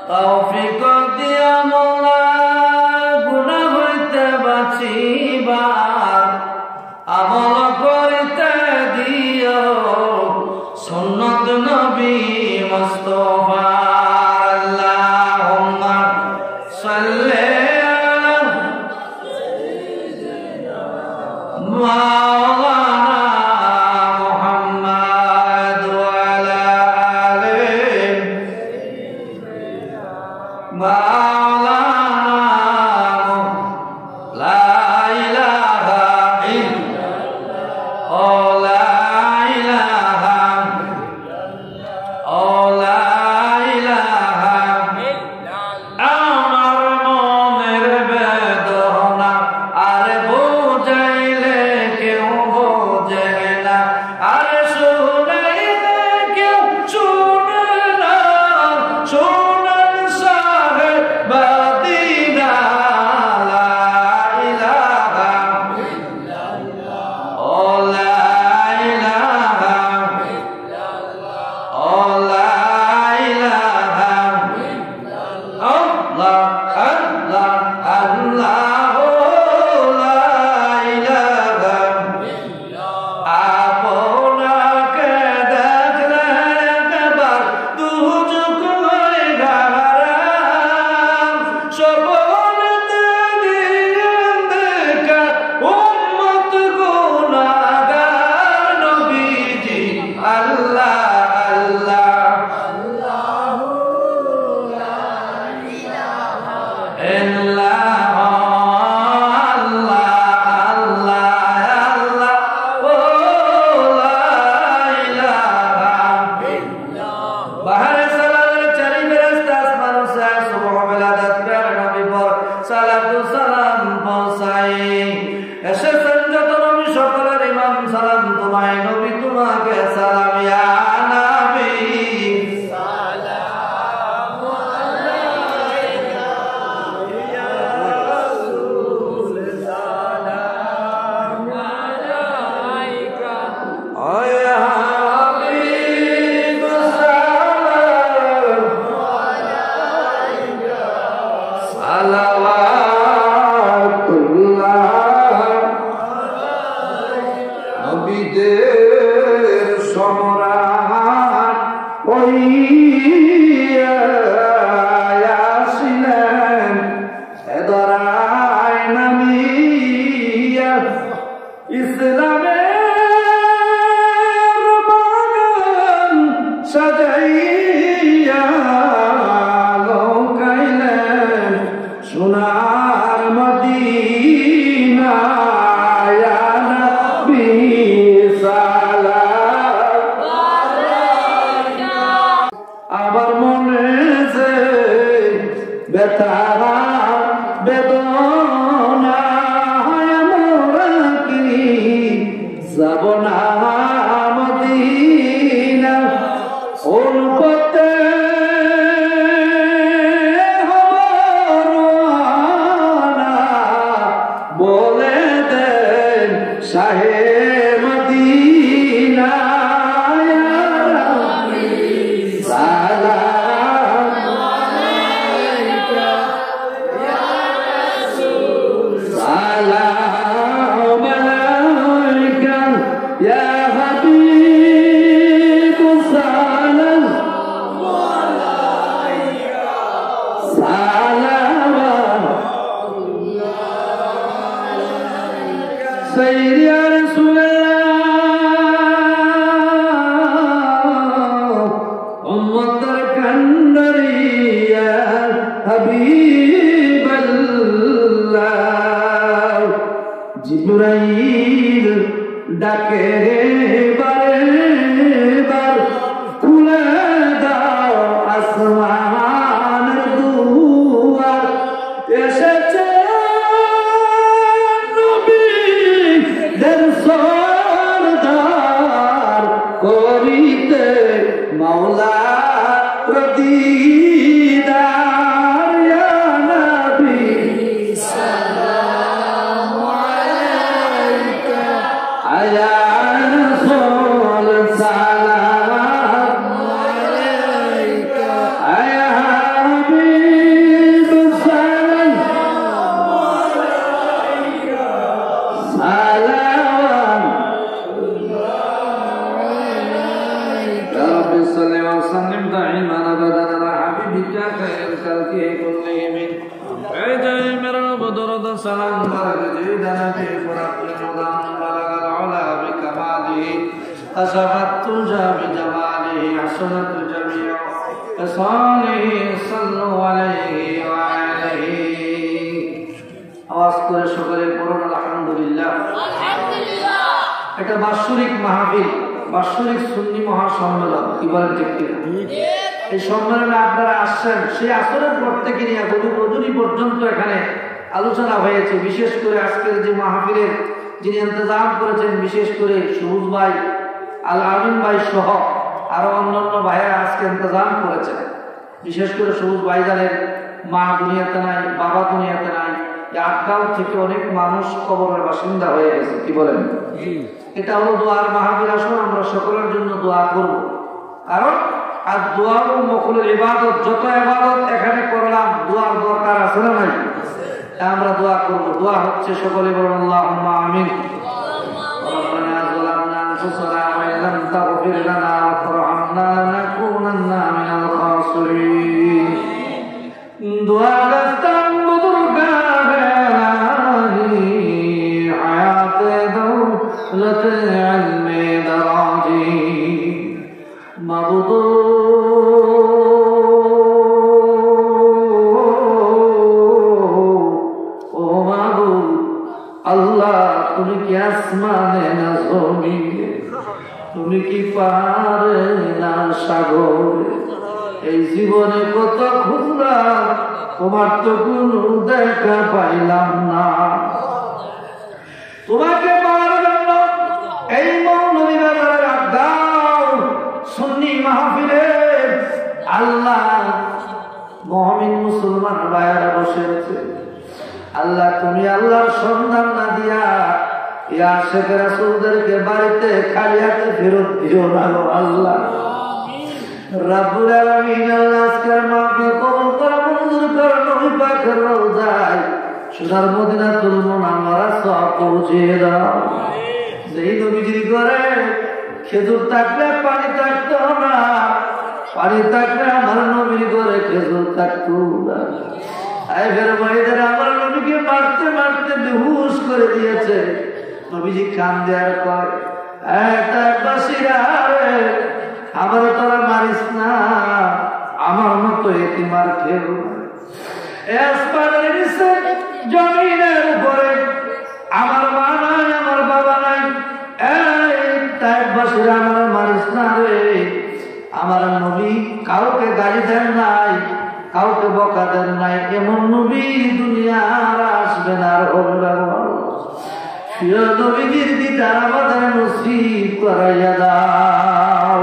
তৌফিক দিয়া মোলা গুনাহ হইতে বাঁচিবার আমল করিতে দিও সুন্নত নবী মুস্তাফা আল্লাহুম্মা সাল্লি আলা মাওলানা মুহাম্মদ ওয়া আলা আলিহি মাওলানা লা ইলাহা ইল্লাল্লাহ লা ইলাহা লা ইলাহা আমার মনের বেদনা আর বুঝাইলে কেউ বোঝে না আর শুনাইলে কেউ শুনে না শুনেন সাহেব বাদিনা লা ইলাহা ইল্লাল্লাহ লা ইলাহা ইল্লাল্লাহ লা ইলাহা ইল্লাল্লাহ আল্লাহ আল্লাহ লা ইলাহা আপনাকে দেখলে একবার দুচোখ হয়ে হারাম সপনেতে দিলেন দেখা উম্মত গুনাহগার নবীজি আল্লাহ আল্লাহ আল্লাহু লা ইলাহা ইল্লাল্লাহ আল্লাহ আল্লাহ আল্লাহ ও লা ইলাহা ইল্লাল্লাহ বাহারে সালামের চারি ফেরেশতা আসমান সে সুবহ বিলাদাত প্যারা নবী পর সালাতু সালাম পৌঁছাই এসেছেন যত নবী সকলের ইমাম সালাম তোমায় নবী তোমাকে সালাম ইয়া নবী সালামু আলাইকা ইয়া রাসূল সালামু আলাইকা ইয়া হাবিব সালামু আলাইকা সালাওয়াতুল্লাহ নবীদের সম্রাট হইয়া আসিলেন এ ধরায় নামিয়া ইসলামের বাগান সাজাইয়া লোকাইলেন সোনার মদিনা ইয়া নবী সালাম আলাইকা আমার মনে যে ব্যথা বেদনা মোরা কি যাব না মদিনা ওর পথে হওয়ানা বলে দেন শাহে মদিনা ইয়া রাব্বি সালাম আলাইকা ইয়া রাসূল بك خير الخلق كلهم عجل من بدرد سلام جيدنا في فرق المدام بلغ العلا بكماله أشرت تجا بجماله حسنت جميع خصاله صلوا عليه وعليه আওয়াজ করে সকলে পড়ুন আলহামদুলিল্লাহ। একটা বাৎসরিক মাহফিল, বাৎসরিক সুন্নি মহাসম্মেলন, কি বলেন ঠিক কিনা? এই সম্মেলনে আপনারা আসছেন, সেই আসরের পর থেকে নিয়ে রজনী পর্যন্ত এখানে আলোচনা হয়েছে। বিশেষ করে আজকের যে মাহফিলের যিনি ইন্তজাম করেছেন, বিশেষ করে সবুজ ভাই, আল আমিন ভাই সহ আরো অন্যান্য ভাইয়েরা আজকে ইন্তজাম করেছেন। বিশেষ করে সবুজ ভাইজানের মা দুনিয়াতে নাই, বাবা দুনিয়াতে নাই, আটগাঁও থেকে অনেক মানুষ কবরের বাসিন্দা হয়ে গেছে, কি বলেন? এটা হলো দোয়ার মাহফিল। আসুন আমরা সকলের জন্য দোয়া করব, কারণ আর দোয়া ও মকবুলের ইবাদত, যত ইবাদত এখানে করলাম দোয়ার দরকার আছে না নাই? আমরা দোয়া করব। দোয়া হচ্ছে সকলে বলুন আল্লাহুম্মা আমিন। ربنا ظلمنا أنفسنا وإن لم تغفر لنا وترحمنا لنكونن من الخاسرين دعا کرتم بزرگاں حیات دولت علم دراجی مبدو ও মাবুদ আল্লাহ, তুমি কি আসমানে না জমিনে, তুমি কি পাহাড়ে না সাগরে, এই জীবনে কত খুঁজলাম তোমার তো কোনো দেখা পাইলাম না। তোমাকে পাওয়ার জন্য এই মৌলভীবাজারের আড্ডাও সুন্নি মাহফিলে আল্লাহ মুমিন মুসলমান ভাইয়েরা বসে আছে। আল্লাহ তুমি আল্লাহর সন্ধান না দিয়া ইয়া শেখ রাসূলদেরকে বাড়িতে খালি হাতে ফেরত দিও না আল্লাহ। রব্বুল আলামিন আল্লাহ আজকের মাহফিল কবুল করে মঞ্জুর করে নবী পাকের রওজায় সোনার মদিনাতুল মুনাওয়ারা সওয়াব পৌঁছিয়ে দাও। যেই নবীজির ঘরে খেজুর থাকলে পানি থাকতো না, পানি থাকলে আমার নবীর ঘরে খেজুর থাকতো না। আই ফের ভাইদের আমার নবীকে মারতে মারতে বেহুশ করে দিয়েছে। নবীজি কান দেয়ার কয়, বাসিরা রে, আমার তোরা মারিস না, আমার মতো এতিমার খেল জমিনের উপরে আমার মা নাই, আমার বাবা নাই, বাসিরা আমার মারিস না রে। আমার নবী কাউকে গালি দেন নাই, কাউকে বকা দেন নাই, এমন নবী দুনিয়ার আসবে না আর হবে না। প্রিয় নবীজির দিদার আমাদের নসিব করাইয়া দাও।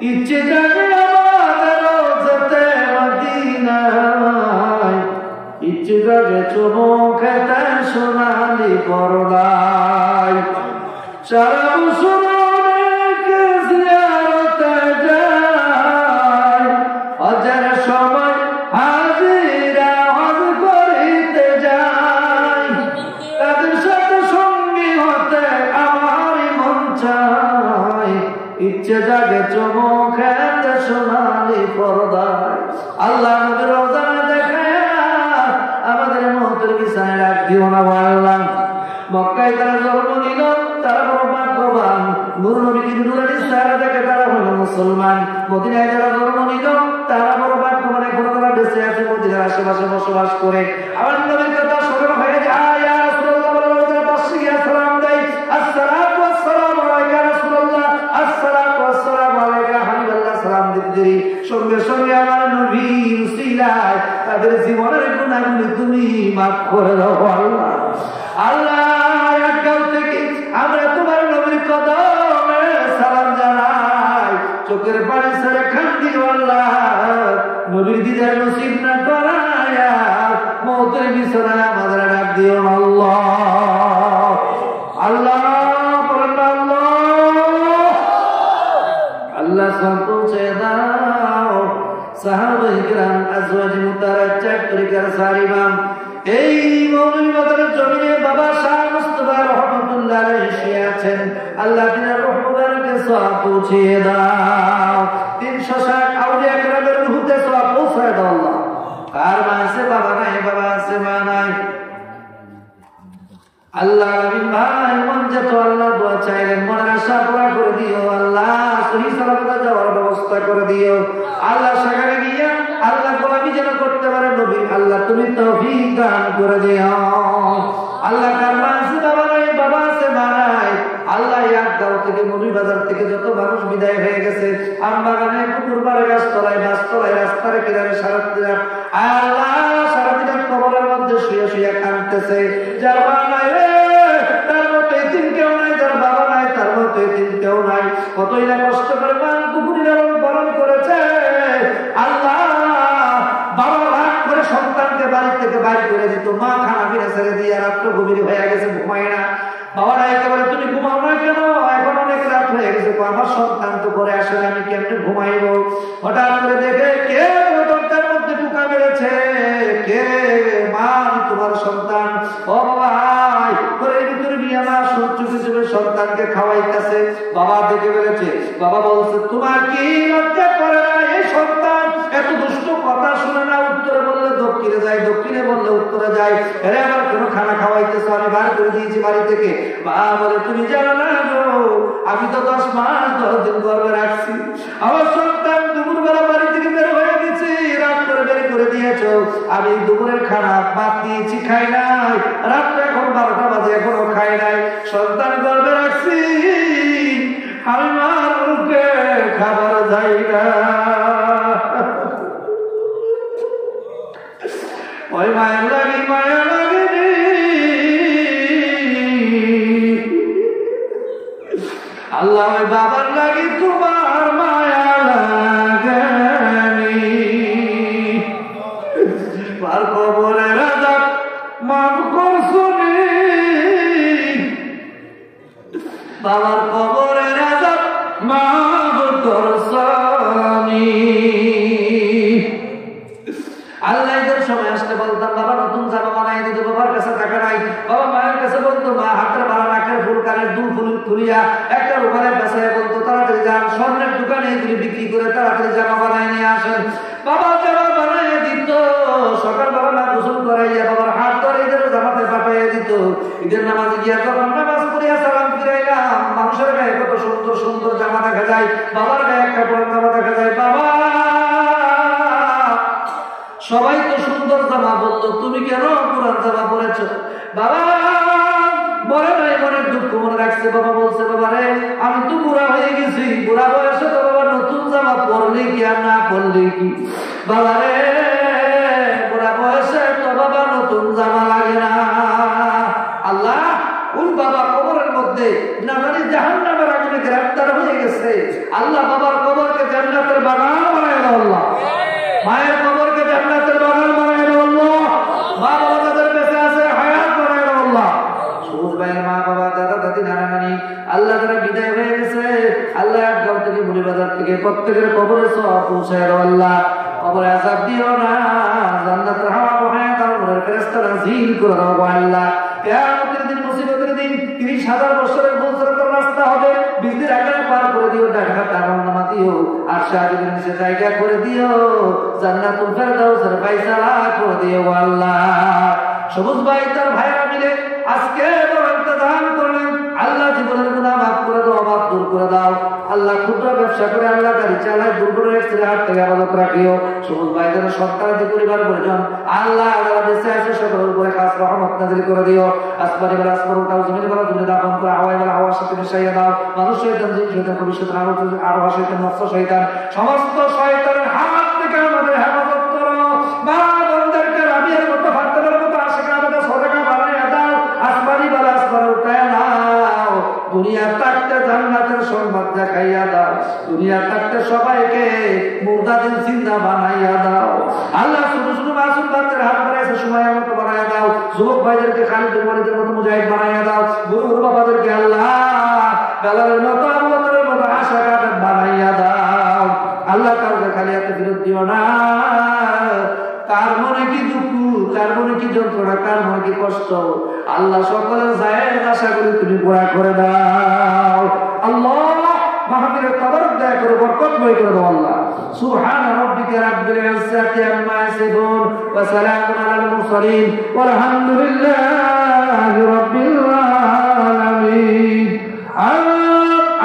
ইচ্ছে জাগে আমাদের যেতে মদিনায়, ইচ্ছে জাগে চমকেতে সোনালি পরদায়, সারা বছর অনেকে জিয়ারতে যায়, হজের সময় হাজিরা হজ করিতে যায়, তাদের সাথে সঙ্গী হতে আমারই মন চায়, ইচ্ছে জাগে চমকেতে সোনালি পর্দায়। আল্লাহ নবীর রওজা দেখায়া আমাদের মহতের বিছানায় রাখ দিও না আল্লাহ। মক্কায় তারা জন্ম নিল, তারা বড় ভাগ্যবান, নূর নবীর নূরানি চেহারা দেখে তারা হলো মুসলমান। মদিনায় যারা জন্ম নিল তারা বড় ভাগ্যবান, এখনো তারা বেঁচে আছে, মদিনার আশেপাশে বসবাস করে। আমার নবীর কথা স্মরণ হয়ে যায়, ইয়া রাসূলুল্লাহ বলে পাশে গিয়ে সালাম দেয়, আসসালাতু ওয়াসসালামু আলাইকা রাসূলুল্লাহ, আসসালাতু ওয়াসসালামু আলাইকা হাবিবাল্লাহ। সালাম দিতে সঙ্গে সঙ্গে আমার নবীর উসিলায় তাদের জীবনের গুনাহগুলি তুমি মাফ করে দাও আল্লাহ। আল্লাহ আজকাল থেকে আমরা তোমার নবীর কদমে সালাম জানাই, চোখের পানি ছেড়ে কান্দি আল্লাহ। নবীর দিদার নসিব না করায়া মওতের বিছানায় আমাদের ডাক দিও আল্লাহ। আল্লাহ আল্লাহ সব পৌঁছে দাও। সাহাবায়ে কিরাম আজওয়াজ মুতারাজ্জাত তরিকার সারিবাম এই মৌলভীবাজারের জমিনে বাবা শাহ মুস্তাফা রহমাতুল্লাহ আলাইহি শুয়ে আছেন। আল্লাহ তিনার রূহ মুবারকে সওয়াব পৌঁছিয়ে দাও। 360 আউলিয়া কেরামের রূহতে সওয়াব পৌঁছে তৌফিক দান করে দিও। আল্লাহ কার মা আছে বাবা নাই, বাবা আছে মা নাই, আল্লাহ ইয়াদগাঁও থেকে মৌলভীবাজার থেকে যত মানুষ বিদায় হয়ে গেছে, আমবাগানে, পুকুর পাড়ে, গাছতলায়, মাছতলায়, রাস্তার কিনারে, সারাদিন আল্লাহ সারাদিন কবরের মধ্যে শুয়ে শুয়ে কাঁদতেছে, যার মা নাই রে তার মতো এতিম কেউ নাই, যার বাবা নাই তার মতো এতিম কেউ নাই, কতই না কষ্ট করে মান পুকুরি লালন পালন করেছে। আল্লাহ বাবা রাগ করে সন্তানকে বাড়ি থেকে বাইর করে দিত, মা খানা পিনা ছেড়ে দিয়ে রাত্র গভীর হয়ে গেছে, ঘুমায় না। বাবারা একেবারে তুমি ঘুমাও না কেন, এখন অনেক রাত হয়ে গেছে, আমার সন্তান তো করে আসলে আমি কেমনে ঘুমাইব। হঠাৎ করে দেখে কে দরজার মধ্যে ঢুকা মেরেছে, কে মা তোমার সন্তান, ও ভাই ঘরের ভিতরে নিয়ে মা চুপে চুপে সন্তানকে খাওয়াইতেছে। বাবা দেখে ফেলেছে, বাবা বলছে তোমার কি লজ্জা করে না, এই সন্তান এত দুষ্ট কথা শুনে না, উত্তরে বললে দক্ষিণে যায়, দক্ষিণে বললে উত্তরে যায়, আরে আমার কেন খানা খাওয়াইতেছো, আমি বার করে দিয়েছি বাড়ি থেকে। মা বলে তুমি জানো না গো, আমি তো 10 মাস 10 দিন গর্ভে রাখছি, আমার সন্তান দুপুরবেলা বাড়ি থেকে বের হয়ে গেছে, রাত করে বের করে দিয়েছো, আমি দুপুরের খানা বাদ দিয়েছি, খাই নাই, রাত্রে এখন 12টা বাজে এখনো খাই নাই, সন্তান গর্ভে রাখছি, আমি মার মুখে খাবার যাই না। ওই মায়ের লাগি মায়া লাগেনি, আল্লাহ ওই বাবার লাগি তোমার মায়া লাগেনি। আর কবরের আযাব মাফ করছনি, বাবার কবরের আযাব মাফ করছনি। আল্লাহ ঈদের সময় আসতে বলতাম বাবা নতুন জামা বানাই দিত, বাবার কাছে টাকা নাই, বাবা মায়ের কাছে বলতো মা হাতের বাড়া নাকের ফুল কানের দুল ফুল খুলিয়া একটা ওখানে বেসায় বলতো তাড়াতাড়ি যান স্বর্ণের দোকানে এগুলি বিক্রি করে তাড়াতাড়ি জামা বানাই নিয়ে আসেন। বাবা জামা বানাই দিত, সকালবেলা মা গোসল করাইয়া বাবার হাত ধরে ঈদের জামাতে পাঠাইয়া দিত। ঈদের নামাজে গিয়া যখন নামাজ পড়িয়া সালাম ফিরাইলাম, মানুষের গায়ে কত সুন্দর সুন্দর জামা দেখা যায়, বাবার গায়ে একটা বড় জামা দেখা যায়। বাবা সবাই তো সুন্দর জামা বলতো, তুমি কেন পুরান জামা পরেছো? বাবা বলে নাই, মনের দুঃখ মনে রাখছে। বাবা বলছে বাবা রে আমি তো বুড়া হয়ে গেছি, বুড়া বয়সে তো বাবা নতুন জামা পরলে কি আর না পরলে কি, বাবা রে বুড়া বয়সে তো বাবা নতুন জামা লাগে না। আল্লাহ ওই বাবা কবরের মধ্যে নামানি জাহান্নামের আগুনে গ্রেফতার হয়ে গেছে, আল্লাহ বাবার কবরকে জান্নাতের বাগান বানায় দাও, আল্লাহ মায়ের কবরকে জান্নাতের বাগান বানায় দাও, আল্লাহ মা বাবা যাদের বেঁচে আছে হায়াত বানায় দাও, আল্লাহ সবুজ ভাইয়ের মা বাবা দাদা দাদি নানা নানি আল্লাহ যারা বিদায় হয়ে গেছে, আল্লাহ একগাঁও থেকে মৌলভীবাজার থেকে প্রত্যেকের কবরে সওয়াব পৌঁছায় দাও, আল্লাহ কবরে আযাব দিও না, জান্নাতের হাওয়া বহায় দাও, নূরের ফেরেশতা নাযিল করে দাও আল্লাহ। কিয়ামতের দিন মুসিবতের দিন 30,000 বছরের বছরের রাস্তা হবে, বিজলির আকারে পার করে দিও, ঢাকা তামান্না দিও, আর শাহজাদের নিচে জায়গা করে দিও, জান্নাতুল ফেরদাউসের ফয়সালা করে দিও আল্লাহ। সবুজ ভাই তার ভাইরা মিলে আজকে বড় ইন্তজাম করলেন, আল্লাহ জীবনের গুনাহ মাফ করে দাও, অভাব দূর করে দাও, আল্লাহ ক্ষুদ্র ব্যবসা করে আল্লাহ গাড়ি চালায় দুর্ঘটনা অ্যাক্সিডেন্ট থেকে আবাদত রাখিও। সবুজ ভাই যারা সন্তানাদি পরিবার পরিজন আল্লাহ যারা বেঁচে আছে সকলের উপরে খাস রহমত নাযিল করে দিও। আসমানি বেলা আসমান উঠাও, জমিন বেলা জমিনে দাফন করে, হাওয়াই বেলা হাওয়ার সাথে মিশাইয়া দাও। মানুষ শয়তান, জিন শয়তান, ভবিষ্যৎ আরো শয়তান, নফস শয়তান, সমস্ত শয়তানের হাত থেকে আমাদের হেফাজত করো। মা বন্ধুদেরকে রাবিয়ার মতো ফাতেমার মতো আশিকা আমাদের সদকা বানাইয়া দাও। আসমানি বেলা আসমান উঠায় নাও, দুনিয়া থাকতে জান্নাতের সংবাদ দেখাইয়া দাও, দুনিয়া থাকতে সবাইকে মুর্দা দিন জিন্দা বানাইয়া দাও। আল্লাহ শুধু শুধু মাসুম বাচ্চার হাত বানাইছে সময় মতো বানাইয়া দাও, যুবক ভাইদেরকে খালিদ ওয়ালিদের মতো মুজাহিদ বানাইয়া দাও, গুরু বাবাদেরকে আল্লাহ বেলালের মতো আবু বকরের মতো আশা কাটা বানাইয়া দাও। আল্লাহ কাউকে খালি হাতে ফেরত দিও না। কার মনে কি দুঃখ, কার মনে কি যন্ত্রণা, কার মনে কি কষ্ট, আল্লাহ সকলের জায়েজ আশা করি তুমি পুরা করে দাও। আল্লাহ মাহফিলের তবারক দয়া করে বরকতময় করে দাও আল্লাহ। সুবহান রাব্বিকা রাব্বিল ইজ্জাতি আম্মা ইয়াসিফুন ওয়া সালামুন আলাল মুরসালিন ওয়ালহামদুলিল্লাহি রাব্বিল আলামিন।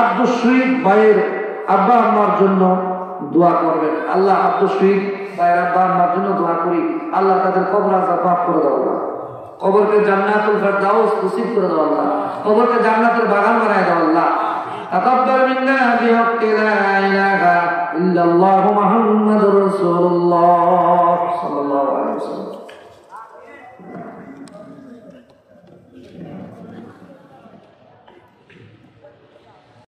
আব্দুল শরীফ ভাইয়ের আব্বা আম্মার জন্য দোয়া করবেন। আল্লাহ আব্দুল শহীদ ভাইয়ের আব্বার জন্য দোয়া করি, আল্লাহ তাদের কবর আযাব মাফ করে দাও, আল্লাহ কবরকে জান্নাতুল ফেরদাউস নসিব করে দাও, আল্লাহ কবরকে জান্নাতের বাগান বানায় দাও, আল্লাহ তাকাব্বাল মিন্না বিহাক্কি লা